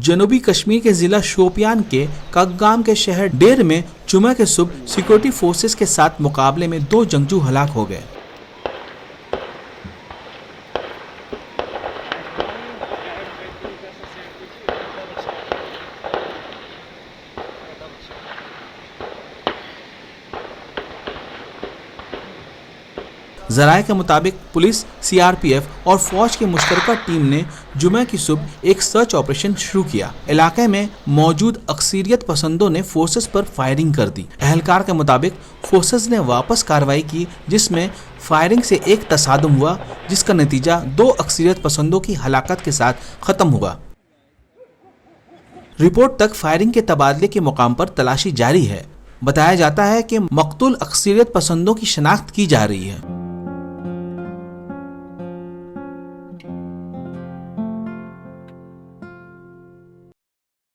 जनूबी कश्मीर के जिला शोपियान के कगगाम के शहर डेर में जुमा के सुबह सिक्योरिटी फोर्सेस के साथ मुकाबले में 2 जंगजू हलाक हो गए। ज़राए के मुताबिक पुलिस, सीआरपीएफ और फौज की मुश्तरका टीम ने जुमे की सुबह एक सर्च ऑपरेशन शुरू किया। इलाके में मौजूद अक्सरियत पसंदों ने फोर्सेस पर फायरिंग कर दी। अहलकार के मुताबिक फोर्सेस ने वापस कार्रवाई की, जिसमें फायरिंग से एक तसादुम हुआ, जिसका नतीजा 2 अक्सरियत पसंदों की हलाकत के साथ खत्म हुआ। रिपोर्ट तक फायरिंग के तबादले के मुकाम पर तलाशी जारी है। बताया जाता है कि मकतूल अक्सरियत पसंदों की शनाख्त की जा रही है।